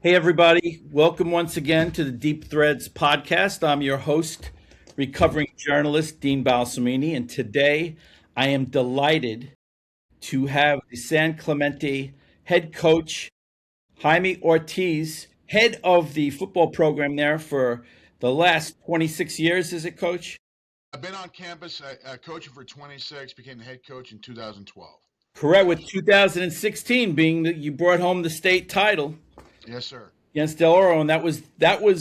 Hey, everybody. Welcome once again to the Deep Threads podcast. I'm your host, recovering journalist Dean Balsamini, and today I am delighted to have the San Clemente head coach, Jaime Ortiz, head of the football program there for the last 26 years, is it, coach? I've been on campus coaching for 26, became the head coach in 2012. Correct, with 2016 being that you brought home the state title Yes, sir. against Del Oro, and that was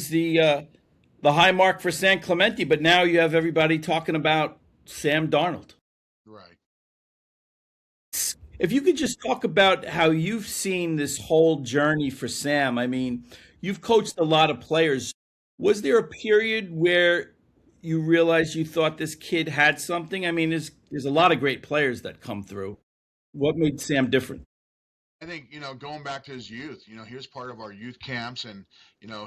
the high mark for San Clemente. But now you have everybody talking about Sam Darnold. Right. If you could just talk about how you've seen this whole journey for Sam. I mean, you've coached a lot of players. Was there a period where you realized you thought this kid had something? I mean, there's a lot of great players that come through. What made Sam different? I think, going back to his youth, he was part of our youth camps, and,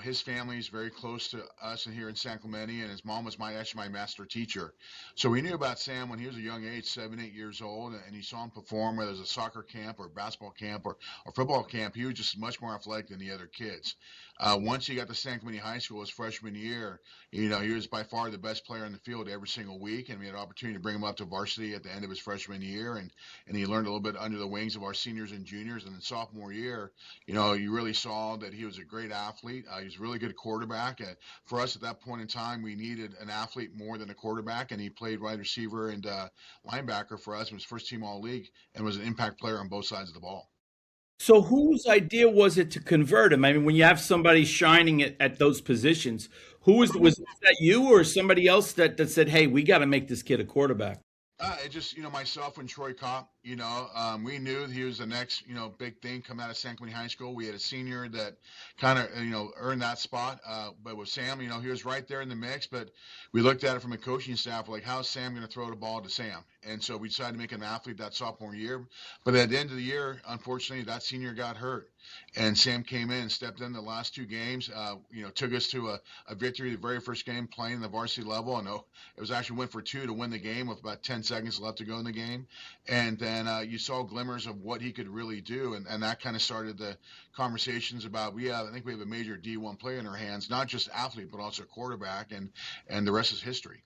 his family is very close to us and here in San Clemente, and his mom was actually my master teacher. So we knew about Sam when he was a young age, 7, 8 years old, and you saw him perform, whether it was a soccer camp or basketball camp or football camp. He was just much more athletic than the other kids. Once he got to San Clemente High School his freshman year, he was by far the best player on the field every single week, and we had an opportunity to bring him up to varsity at the end of his freshman year, and he learned a little bit under the wings of our seniors and juniors. And then sophomore year, you really saw that he was a great athlete. He was a really good quarterback. For us at that point in time, we needed an athlete more than a quarterback, and he played wide receiver and linebacker for us. Was first team all league and was an impact player on both sides of the ball. So whose idea was it to convert him? I mean, when you have somebody shining at those positions, who was that you or somebody else that said, "Hey, we got to make this kid a quarterback"? It just, myself and Troy Kopp, we knew he was the next, big thing coming out of San Clemente High School. We had a senior that kind of, earned that spot. But with Sam, he was right there in the mix. But we looked at it from a coaching staff, like, how's Sam going to throw the ball to Sam? And so we decided to make him an athlete that sophomore year. But at the end of the year, unfortunately, that senior got hurt. And Sam came in and stepped in the last two games, took us to a victory the very first game playing the varsity level. And it was actually went for two to win the game with about 10 seconds left to go in the game. And then you saw glimmers of what he could really do. And that kind of started the conversations about, I think we have a major D1 player in our hands, not just athlete, but also quarterback. And the rest is history.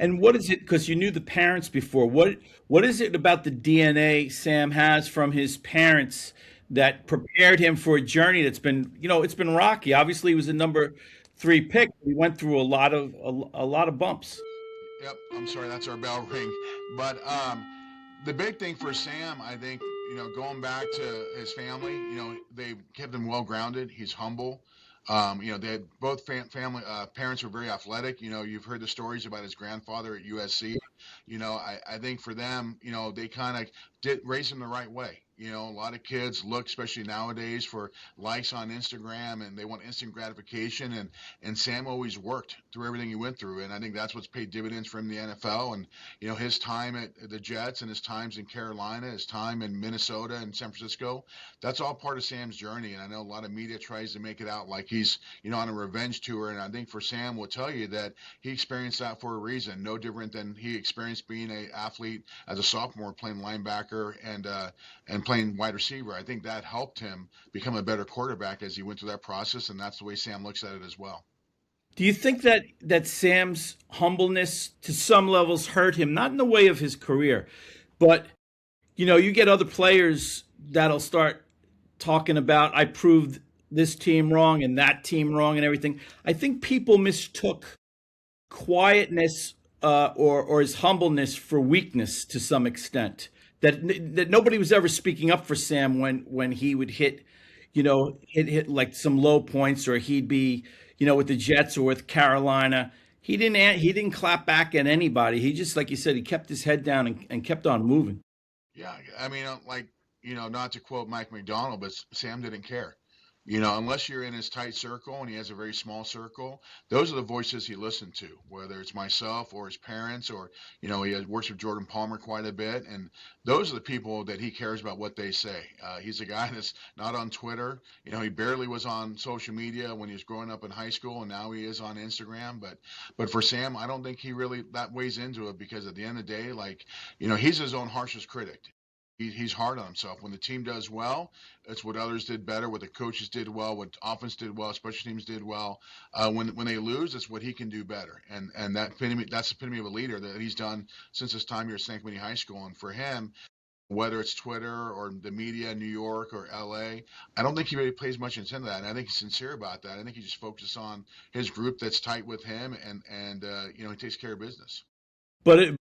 And what is it? Because you knew the parents before. What is it about the DNA Sam has from his parents that prepared him for a journey that's been, it's been rocky. Obviously, he was a number 3 pick. He went through a lot of bumps. Yep, I'm sorry, that's our bell ring. But the big thing for Sam, I think, going back to his family, they kept him well grounded. He's humble. They had both family parents were very athletic. You've heard the stories about his grandfather at USC. I think for them, they kind of did raise him the right way. A lot of kids look, especially nowadays, for likes on Instagram, and they want instant gratification. And Sam always worked through everything he went through, and I think that's what's paid dividends for him in the NFL. And his time at the Jets and his times in Carolina, his time in Minnesota and San Francisco, that's all part of Sam's journey. And I know a lot of media tries to make it out like he's on a revenge tour. And I think for Sam, will tell you that he experienced that for a reason, no different than he experienced being an athlete as a sophomore, playing linebacker and playing wide receiver. I think that helped him become a better quarterback as he went through that process, and that's the way Sam looks at it as well. Do you think that Sam's humbleness to some levels hurt him, not in the way of his career, but you get other players that'll start talking about I proved this team wrong and that team wrong and everything. I think people mistook quietness or his humbleness for weakness to some extent. That nobody was ever speaking up for Sam when he would hit like some low points, or he'd be with the Jets or with Carolina. He didn't clap back at anybody. He just, like you said, he kept his head down and kept on moving. Yeah, I mean, not to quote Mike McDonald, but Sam didn't care. Unless you're in his tight circle and he has a very small circle, those are the voices he listened to, whether it's myself or his parents or, he works with Jordan Palmer quite a bit. And those are the people that he cares about what they say. He's a guy that's not on Twitter. He barely was on social media when he was growing up in high school, and now he is on Instagram. But for Sam, I don't think he really that weighs into it, because at the end of the day, he's his own harshest critic. He's hard on himself. When the team does well, it's what others did better, what the coaches did well, what offense did well, special teams did well. When they lose, it's what he can do better, and that's the epitome of a leader that he's done since his time here at San Clemente High School. And for him, whether it's Twitter or the media in New York or LA, I don't think he really pays much attention to that. And I think he's sincere about that. I think he just focuses on his group that's tight with him, and he takes care of business. But and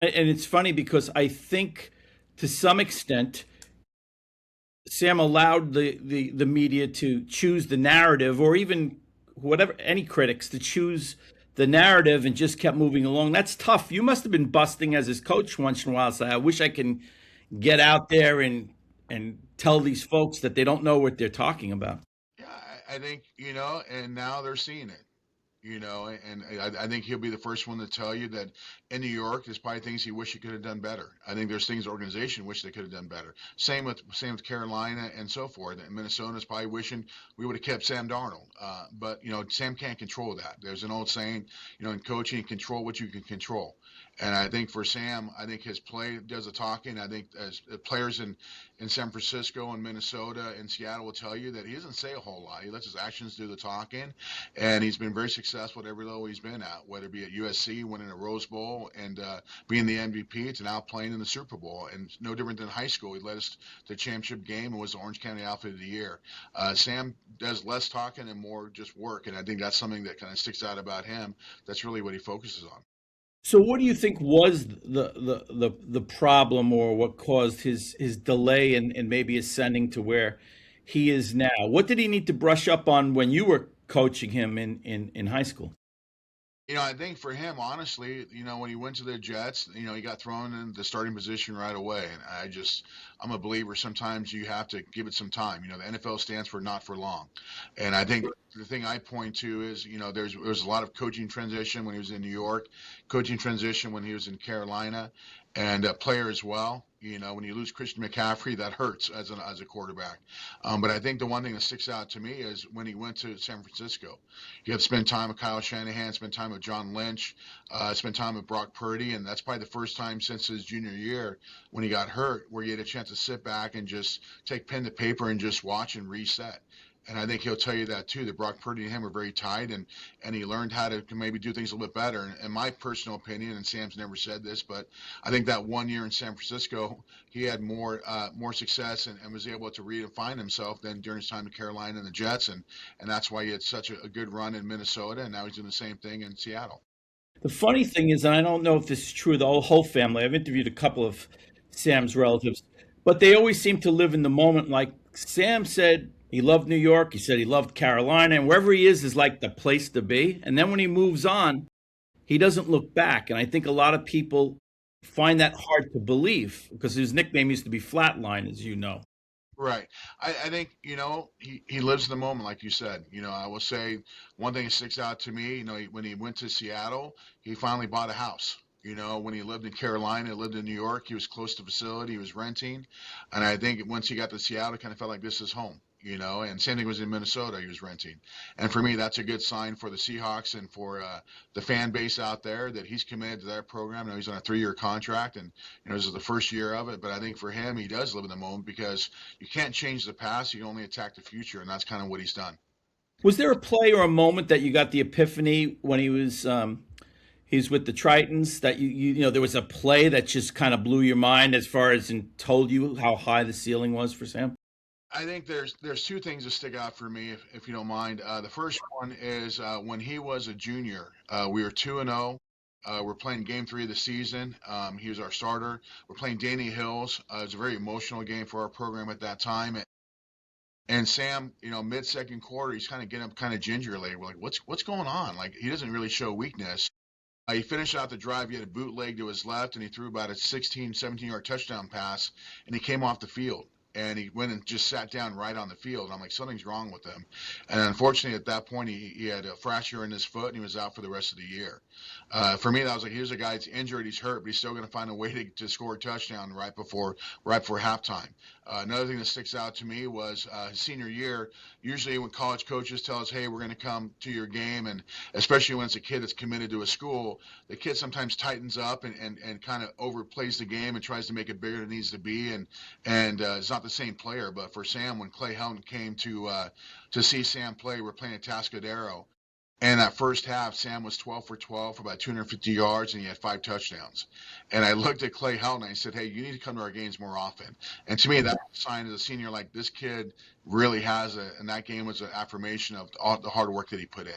it's funny because I think to some extent Sam allowed the media to choose the narrative, or even whatever, any critics to choose the narrative, and just kept moving along. That's tough. You must have been busting as his coach once in a while. So I wish I can get out there and tell these folks that they don't know what they're talking about. Yeah, I think, and now they're seeing it. And I think he'll be the first one to tell you that in New York, there's probably things he wish he could have done better. I think there's things the organization wish they could have done better. Same with Carolina and so forth. And Minnesota's probably wishing we would have kept Sam Darnold. But Sam can't control that. There's an old saying, in coaching, control what you can control. And I think for Sam, I think his play does the talking. I think as players in San Francisco and Minnesota and Seattle will tell you that he doesn't say a whole lot. He lets his actions do the talking, and he's been very successful at every level he's been at, whether it be at USC, winning a Rose Bowl, and being the MVP, to now playing in the Super Bowl. And no different than high school. He led us to the championship game and was the Orange County Outfit of the Year. Sam does less talking and more just work, and I think that's something that kind of sticks out about him. That's really what he focuses on. So, what do you think was the problem, or what caused his delay and maybe ascending to where he is now? What did he need to brush up on when you were coaching him in high school? I think for him, honestly, when he went to the Jets, he got thrown in the starting position right away. And I'm a believer sometimes you have to give it some time. The NFL stands for not for long. And I think the thing I point to is, there was a lot of coaching transition when he was in New York, coaching transition when he was in Carolina, and player as well. When you lose Christian McCaffrey, that hurts as a quarterback. But I think the one thing that sticks out to me is when he went to San Francisco. He had to spend time with Kyle Shanahan, spend time with John Lynch, spend time with Brock Purdy, and that's probably the first time since his junior year when he got hurt where he had a chance to sit back and just take pen to paper and just watch and reset. And I think he'll tell you that too, that Brock Purdy and him are very tight, and he learned how to maybe do things a little bit better. And in my personal opinion, and Sam's never said this, but I think that 1 year in San Francisco, he had more success and was able to redefine himself than during his time in Carolina and the Jets. And that's why he had such a good run in Minnesota, and now he's doing the same thing in Seattle. The funny thing is, and I don't know if this is true of the whole family. I've interviewed a couple of Sam's relatives, but they always seem to live in the moment. Like Sam said, he loved New York. He said he loved Carolina, and wherever he is like the place to be. And then when he moves on, he doesn't look back. And I think a lot of people find that hard to believe because his nickname used to be Flatline, as you know. Right. I think, he lives in the moment, like you said. I will say one thing that sticks out to me, when he went to Seattle, he finally bought a house. When he lived in Carolina, lived in New York, he was close to the facility, he was renting. And I think once he got to Seattle, it kind of felt like this is home. And same thing was in Minnesota, he was renting. And for me, that's a good sign for the Seahawks and for the fan base out there that he's committed to that program. He's on a 3-year contract, and this is the first year of it. But I think for him, he does live in the moment because you can't change the past, you can only attack the future, and that's kind of what he's done. Was there a play or a moment that you got the epiphany when he's with the Tritons, that there was a play that just kind of blew your mind as far as and told you how high the ceiling was for Sam? I think there's two things that stick out for me, if you don't mind. The first one is when he was a junior. We were 2-0. We're playing game 3 of the season. He was our starter. We're playing Danny Hills. It was a very emotional game for our program at that time. And Sam, mid-second quarter, he's kind of getting up kind of gingerly. We're like, what's going on? Like, he doesn't really show weakness. He finished out the drive. He had a bootleg to his left, and he threw about a 16, 17-yard touchdown pass, and he came off the field. and he went and just sat down right on the field. And I'm like, something's wrong with him. And unfortunately, at that point, he had a fracture in his foot, and he was out for the rest of the year. For me, that was like, here's a guy that's injured, he's hurt, but he's still going to find a way to score a touchdown right before halftime. Another thing that sticks out to me was his senior year. Usually, when college coaches tell us, "Hey, we're going to come to your game," and especially when it's a kid that's committed to a school, the kid sometimes tightens up and kind of overplays the game and tries to make it bigger than it needs to be, and it's not the same player. But for Sam, when Clay Helton came to see Sam play, we're playing at Tascadero. And that first half, Sam was 12 for 12 for about 250 yards, and he had 5 touchdowns. And I looked at Clay Helton and I said, "Hey, you need to come to our games more often." And to me, that was a sign as a senior, like, this kid really has it. And that game was an affirmation of all the hard work that he put in.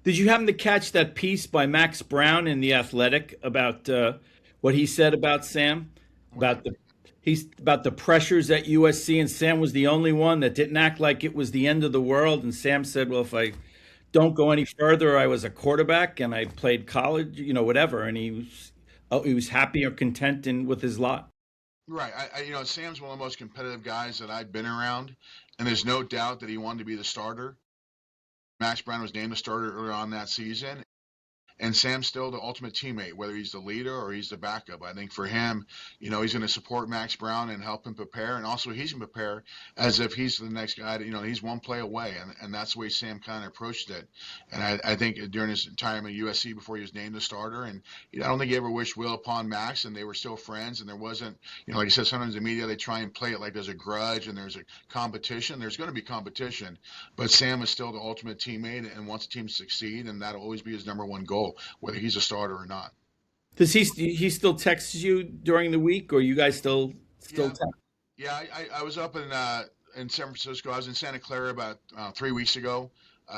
Did you happen to catch that piece by Max Brown in The Athletic about what he said about Sam? About the about the pressures at USC, and Sam was the only one that didn't act like it was the end of the world. And Sam said, "Well, if I don't go any further, I was a quarterback and I played college, whatever." And he was happy or content with his lot. Right. Sam's one of the most competitive guys that I've been around, and there's no doubt that he wanted to be the starter. Max Brown was named the starter earlier on that season. And Sam's still the ultimate teammate, whether he's the leader or he's the backup. I think for him, he's going to support Max Brown and help him prepare. And also he's going to prepare as if he's the next guy. He's one play away. And that's the way Sam kind of approached it. And I think during his time at USC before he was named the starter, and I don't think he ever wished will upon Max, and they were still friends. And there wasn't, like I said, sometimes the media, they try and play it like there's a grudge and there's a competition. There's going to be competition. But Sam is still the ultimate teammate and wants the team to succeed. And that'll always be his number one goal, whether he's a starter or not. Does he still text you during the week, or you guys still Yeah, text? yeah. I was up in San Francisco. I was in Santa Clara about 3 weeks ago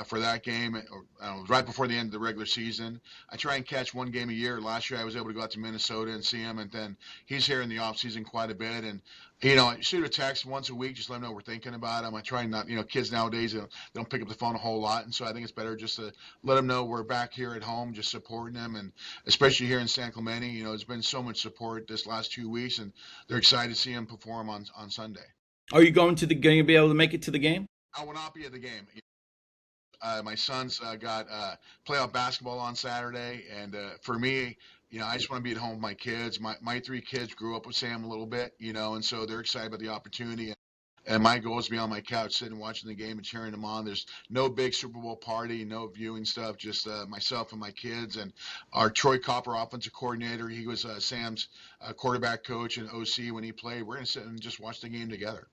for that game. It was right before the end of the regular season. I try and catch one game a year. Last year I was able to go out to Minnesota and see him, and then he's here in the off season quite a bit. And I shoot a text once a week, just let him know we're thinking about him. I try not, kids nowadays, they don't pick up the phone a whole lot, and so I think it's better just to let them know we're back here at home, just supporting them, and especially here in San Clemente, there's been so much support this last 2 weeks, and they're excited to see him perform on Sunday. Are you going to be able to make it to the game? I will not be at the game. My son's got playoff basketball on Saturday, and for me, I just want to be at home with my kids. My 3 kids grew up with Sam a little bit, and so they're excited about the opportunity. And my goal is to be on my couch, sitting watching the game and cheering them on. There's no big Super Bowl party, no viewing stuff, just myself and my kids. And our Troy Copper offensive coordinator, he was Sam's quarterback coach and OC when he played. We're going to sit and just watch the game together.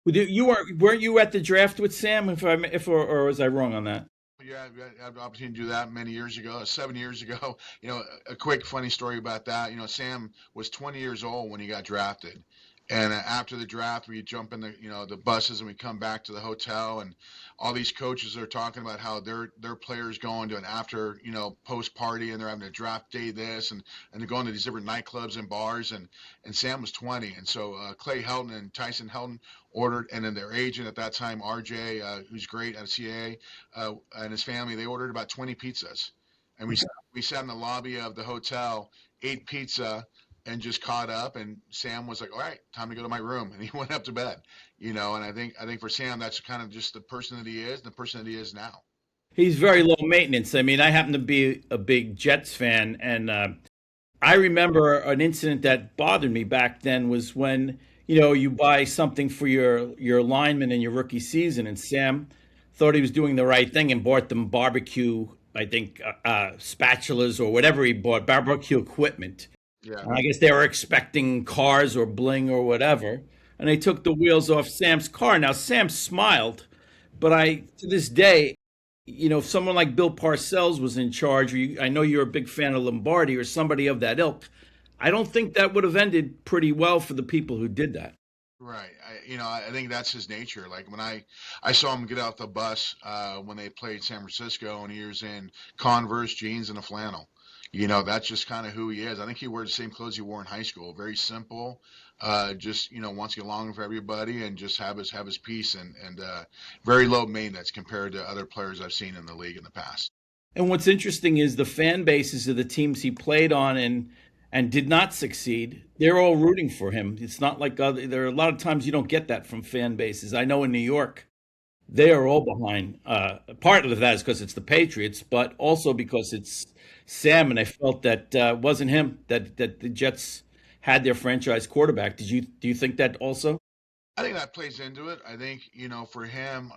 Weren't you at the draft with Sam? Or was I wrong on that? Yeah, I had the opportunity to do that many years ago, 7 years ago. A quick funny story about that. Sam was 20 years old when he got drafted. And after the draft, we jump in the buses and we come back to the hotel, and all these coaches are talking about how their players going to an after post party, and they're having a draft day this, and they're going to these different nightclubs and bars, and Sam was 20, and so Clay Helton and Tyson Helton ordered, and then their agent at that time, RJ, who's great at CAA, and his family, they ordered about 20 pizzas, and we sat in the lobby of the hotel, ate pizza, and just caught up. And Sam was like, "All right, time to go to my room," and he went up to bed. And I think for Sam, that's kind of just the person that he is, and the person that he is now. He's very low maintenance. I mean, I happen to be a big Jets fan, and I remember an incident that bothered me back then was when you buy something for your lineman in your rookie season, and Sam thought he was doing the right thing and bought them barbecue, I think, spatulas or whatever he bought, barbecue equipment. Yeah. And I guess they were expecting cars or bling or whatever, and they took the wheels off Sam's car. Now Sam smiled, but to this day, if someone like Bill Parcells was in charge, I know you're a big fan of Lombardi or somebody of that ilk, I don't think that would have ended pretty well for the people who did that. Right. I think that's his nature. Like when I saw him get out the bus when they played San Francisco, and he was in Converse jeans and a flannel. That's just kind of who he is. I think he wore the same clothes he wore in high school. Very simple. Just wants to get along with everybody and just have his peace, and very low maintenance compared to other players I've seen in the league in the past. And what's interesting is the fan bases of the teams he played on, and did not succeed, they're all rooting for him. It's not like there are a lot of times you don't get that from fan bases. I know in New York, they are all behind. Part of that is because it's the Patriots, but also because it's Sam, and I felt that wasn't him that the Jets had their franchise quarterback. Do you think that also? I think that plays into it. I think, for him,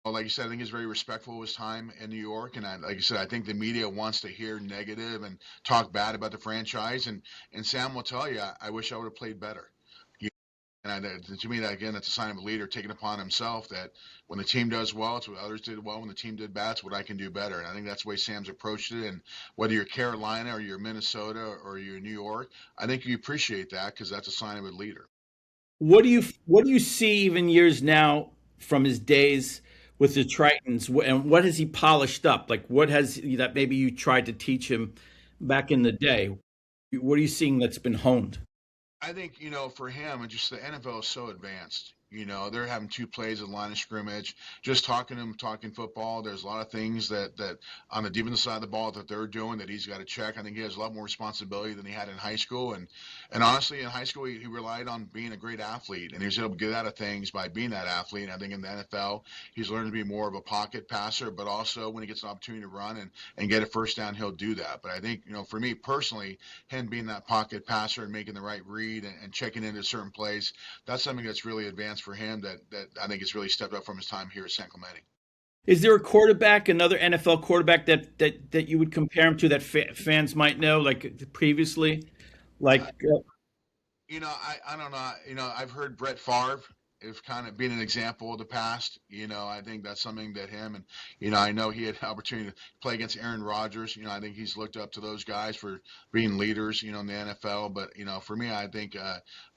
well, like you said, I think he's very respectful of his time in New York, and like you said, I think the media wants to hear negative and talk bad about the franchise, and Sam will tell you, I wish I would have played better. And to me, that again, that's a sign of a leader taking upon himself that when the team does well, it's what others did well. When the team did bad, it's what I can do better. And I think that's the way Sam's approached it. And whether you're Carolina or you're Minnesota or you're New York, I think you appreciate that because that's a sign of a leader. What do you see even years now from his days with the Tritons, and what has he polished up? Like what has that maybe you tried to teach him back in the day? What are you seeing that's been honed? I think, for him, and just the NFL is so advanced. They're having two plays at the line of scrimmage. Just talking to him, talking football. There's a lot of things that on the defensive side of the ball that they're doing that he's got to check. I think he has a lot more responsibility than he had in high school. And honestly, in high school, he relied on being a great athlete, and he was able to get out of things by being that athlete. And I think in the NFL, he's learned to be more of a pocket passer, but also when he gets an opportunity to run and get a first down, he'll do that. But I think, for me personally, him being that pocket passer and making the right read and checking into certain plays, that's something that's really advanced for him that I think has really stepped up from his time here at San Clemente. Is there a quarterback, another NFL quarterback that you would compare him to that fans might know, like previously? Like, Uh, I don't know. I've heard Brett Favre is kind of being an example of the past. I think that's something that him and I know he had the opportunity to play against Aaron Rodgers. I think he's looked up to those guys for being leaders. In the NFL. But for me, I think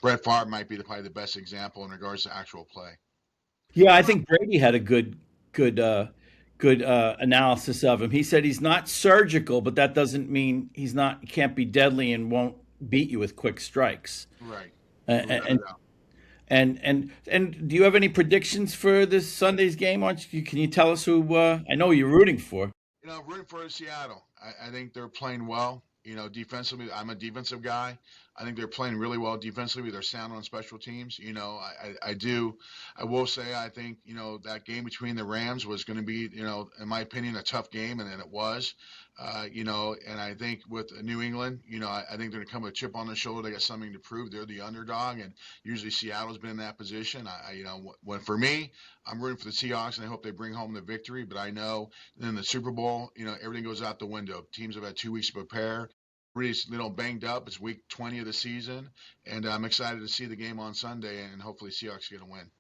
Brett Favre might be probably the best example in regards to actual play. yeah, I think Brady had a good analysis of him. He said he's not surgical, but that doesn't mean he can't be deadly and won't beat you with quick strikes. Right. Without a And doubt. and do you have any predictions for this Sunday's game? Can you tell us who? I know you're rooting for. Rooting for Seattle. I think they're playing well. Defensively, I'm a defensive guy. I think they're playing really well defensively. They're sound on special teams. I do. I will say, I think, that game between the Rams was going to be, in my opinion, a tough game, and it was. And I think with New England, I think they're going to come with a chip on their shoulder. They got something to prove. They're the underdog, and usually Seattle's been in that position. When for me, I'm rooting for the Seahawks, and I hope they bring home the victory. But I know in the Super Bowl, everything goes out the window. Teams have had 2 weeks to prepare. Really, banged up. It's week 20 of the season, and I'm excited to see the game on Sunday, and hopefully Seahawks get a win.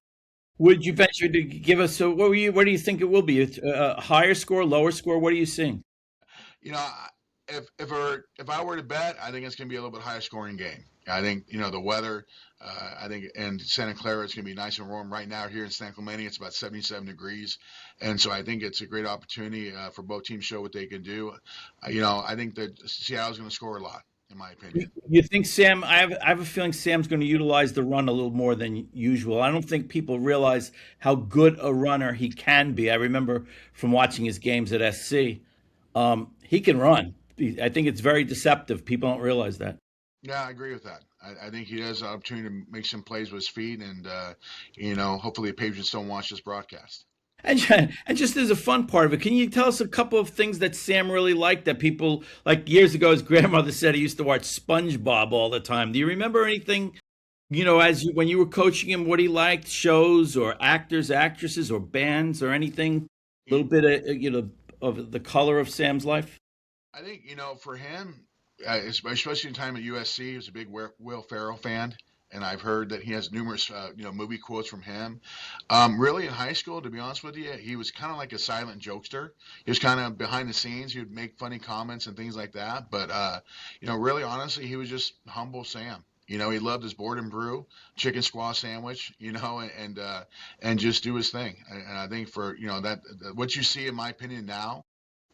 Would you venture to give us what do you think it will be? A higher score, lower score? What are you seeing? You know, if I were to bet, I think it's going to be a little bit higher scoring game. I think the weather. I think in Santa Clara it's going to be nice and warm. Right now here in San Clemente it's about 77 degrees, and so I think it's a great opportunity for both teams to show what they can do. I think that Seattle's going to score a lot, in my opinion. You think Sam? I have a feeling Sam's going to utilize the run a little more than usual. I don't think people realize how good a runner he can be. I remember from watching his games at SC. He can run. I think it's very deceptive. People don't realize that. Yeah, I agree with that. I think he has an opportunity to make some plays with his feet, and hopefully the Patriots don't watch this broadcast. And just as a fun part of it, can you tell us a couple of things that Sam really liked that people like years ago? His grandmother said he used to watch SpongeBob all the time. Do you remember anything? When you were coaching him, what he liked, shows or actors, actresses, or bands or anything? A little bit of of the color of Sam's life. I think for him, especially in time at USC, he was a big Will Ferrell fan, and I've heard that he has numerous movie quotes from him. Really, in high school, to be honest with you, he was kind of like a silent jokester. He was kind of behind the scenes. He would make funny comments and things like that. But really, honestly, he was just humble Sam. He loved his board and brew, chicken squash sandwich, and just do his thing. And I think for that what you see, in my opinion, now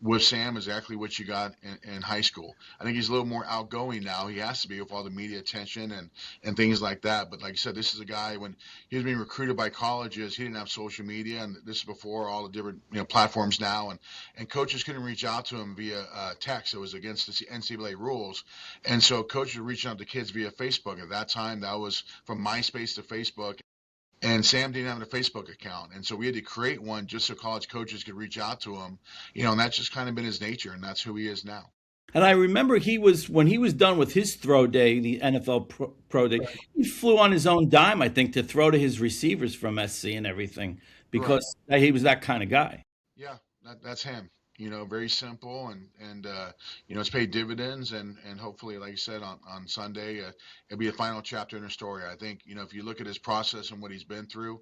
with Sam exactly what you got in high school. I think he's a little more outgoing now. He has to be with all the media attention and things like that. But like I said, this is a guy when he was being recruited by colleges, he didn't have social media, and this is before all the different platforms now, and coaches couldn't reach out to him via text. It was against the NCAA rules, and so coaches were reaching out to kids via Facebook. At that time, that was from MySpace to Facebook. And Sam didn't have a Facebook account, and so we had to create one just so college coaches could reach out to him, and that's just kind of been his nature, and that's who he is now. And I remember he was when he was done with his throw day, the NFL Pro Day. He flew on his own dime, I think, to throw to his receivers from SC and everything Right. because he was that kind of guy. Yeah, that's him. Very simple and it's paid dividends and hopefully, like you said, on Sunday, it'll be a final chapter in her story. I think if you look at his process and what he's been through,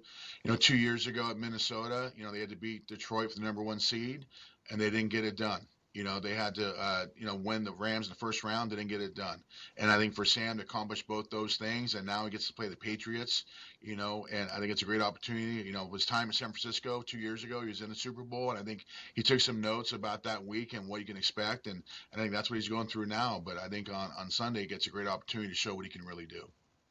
2 years ago at Minnesota, they had to beat Detroit for the number one seed, and they didn't get it done. They had to win the Rams in the first round, didn't get it done. And I think for Sam to accomplish both those things, and now he gets to play the Patriots, and I think it's a great opportunity. His time in San Francisco 2 years ago, he was in the Super Bowl, and I think he took some notes about that week and what you can expect, and I think that's what he's going through now. But I think on Sunday, he gets a great opportunity to show what he can really do.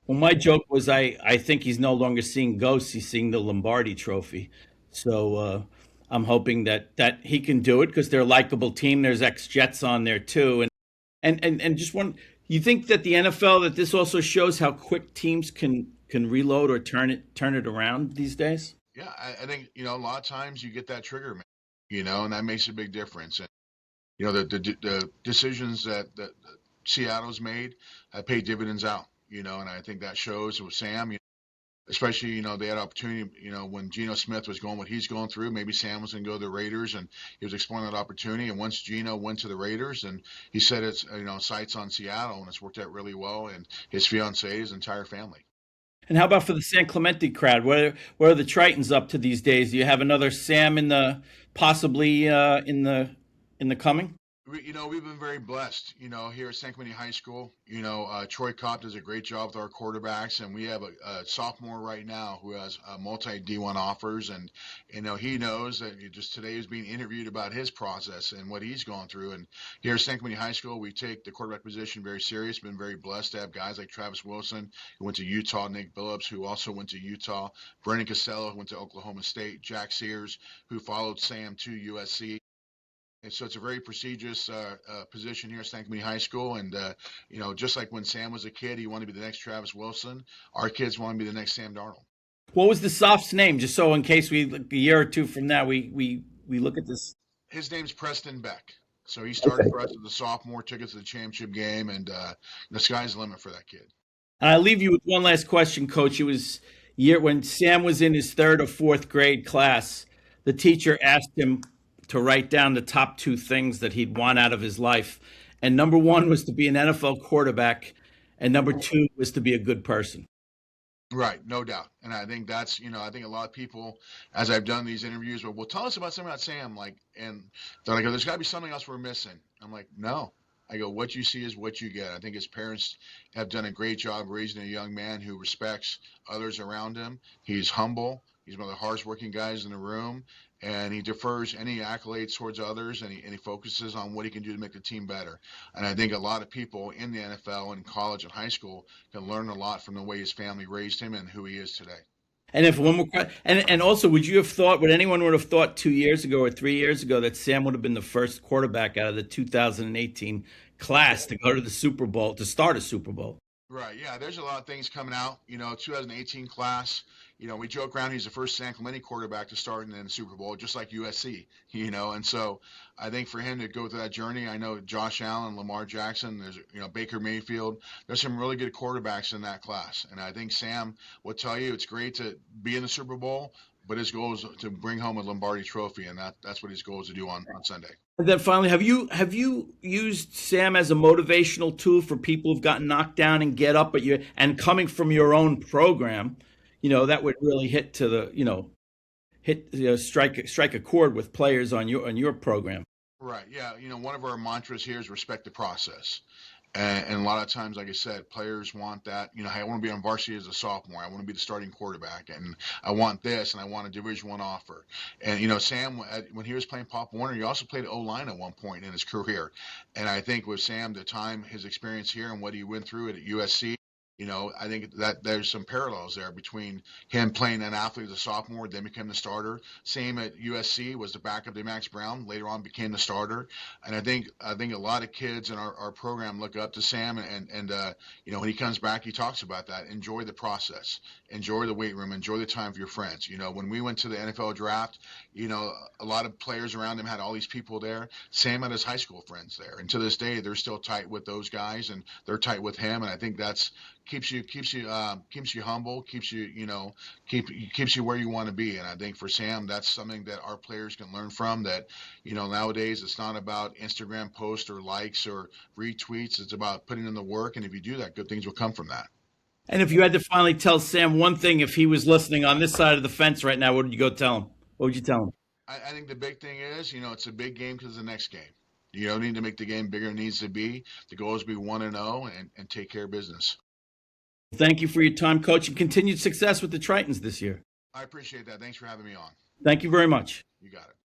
Well, my joke was I think he's no longer seeing ghosts; he's seeing the Lombardi Trophy. So I'm hoping that he can do it because they're a likable team. There's ex Jets on there too, and just one. You think that the NFL that this also shows how quick teams can reload or turn it around these days? Yeah, I think a lot of times you get that trigger, man, and that makes a big difference. And the decisions that Seattle's made have paid dividends out. And I think that shows with Sam. Especially, they had opportunity, when Geno Smith was going what he's going through, maybe Sam was going to go to the Raiders, and he was exploring that opportunity. And once Geno went to the Raiders, and he said it's, sights on Seattle, and it's worked out really well. And his fiance, his entire family. And how about for the San Clemente crowd? What are the Tritons up to these days? Do you have another Sam in the possibly in the coming? We've been very blessed, here at San Clemente High School. Troy Kopp does a great job with our quarterbacks, and we have a sophomore right now who has multi D1 offers, and he knows that just today he's being interviewed about his process and what he's gone through. And here at San Clemente High School, we take the quarterback position very serious. Been very blessed to have guys like Travis Wilson, who went to Utah, Nick Billups, who also went to Utah, Brendan Costello, who went to Oklahoma State, Jack Sears, who followed Sam to USC. And so it's a very prestigious position here at San Clemente High School. And, just like when Sam was a kid, he wanted to be the next Travis Wilson. Our kids want to be the next Sam Darnold. What was the soph's name? Just so in case a year or two from now we look at this. His name's Preston Beck. So he started for us as a sophomore, took us to the championship game, and the sky's the limit for that kid. And I leave you with one last question, Coach. It was year when Sam was in his third or fourth grade class. The teacher asked him to write down the top two things that he'd want out of his life. And number one was to be an NFL quarterback, and number two was to be a good person. Right, no doubt. And I think that's, I think a lot of people, as I've done these interviews, well, tell us about something about Sam. And they're like, oh, there's got to be something else we're missing. I'm like, no. I go, what you see is what you get. I think his parents have done a great job raising a young man who respects others around him. He's humble. He's one of the hardest working guys in the room, and he defers any accolades towards others, and he focuses on what he can do to make the team better. And I think a lot of people in the NFL and college and high school can learn a lot from the way his family raised him and who he is today. And if one more, and also, would anyone would have thought 2 years ago or 3 years ago that Sam would have been the first quarterback out of the 2018 class to go to the Super Bowl, to start a Super Bowl? Right. Yeah. There's a lot of things coming out. 2018 class. We joke around. He's the first San Clemente quarterback to start in the Super Bowl, just like USC. And so I think for him to go through that journey, I know Josh Allen, Lamar Jackson. There's Baker Mayfield. There's some really good quarterbacks in that class, and I think Sam will tell you it's great to be in the Super Bowl, but his goal is to bring home a Lombardi Trophy, and that's what his goal is to do on Sunday. And then finally, have you used Sam as a motivational tool for people who've gotten knocked down and get up at you, and coming from your own program, that would really hit to the, strike a chord with players on your program. Right. Yeah. One of our mantras here is respect the process. And a lot of times, like I said, players want that. You know, hey, I want to be on varsity as a sophomore. I want to be the starting quarterback, and I want this, and I want a Division I offer. And you know, Sam, when he was playing Pop Warner, he also played O-line at one point in his career. And I think with Sam, the time, his experience here, and what he went through at USC. You know, I think that there's some parallels there between him playing an athlete as a sophomore, then became the starter. Same at USC, was the backup to Max Brown. Later on, became the starter. And I think a lot of kids in our program look up to Sam, and you know, when he comes back, he talks about that. Enjoy the process, enjoy the weight room, enjoy the time with your friends. You know, when we went to the NFL draft, you know, a lot of players around him had all these people there. Sam had his high school friends there, and to this day, they're still tight with those guys, and they're tight with him. And I think that's keeps you humble, keeps you where you want to be. And I think for Sam, that's something that our players can learn from. That you know, nowadays it's not about Instagram posts or likes or retweets. It's about putting in the work, and if you do that, good things will come from that. And if you had to finally tell Sam one thing, if he was listening on this side of the fence right now, what would you go tell him? What would you tell him? I think the big thing is, you know, it's a big game because the next game. You don't need to make the game bigger than it needs to be. The goal is to be 1-0 and take care of business. Thank you for your time, Coach, and continued success with the Tritons this year. I appreciate that. Thanks for having me on. Thank you very much. You got it.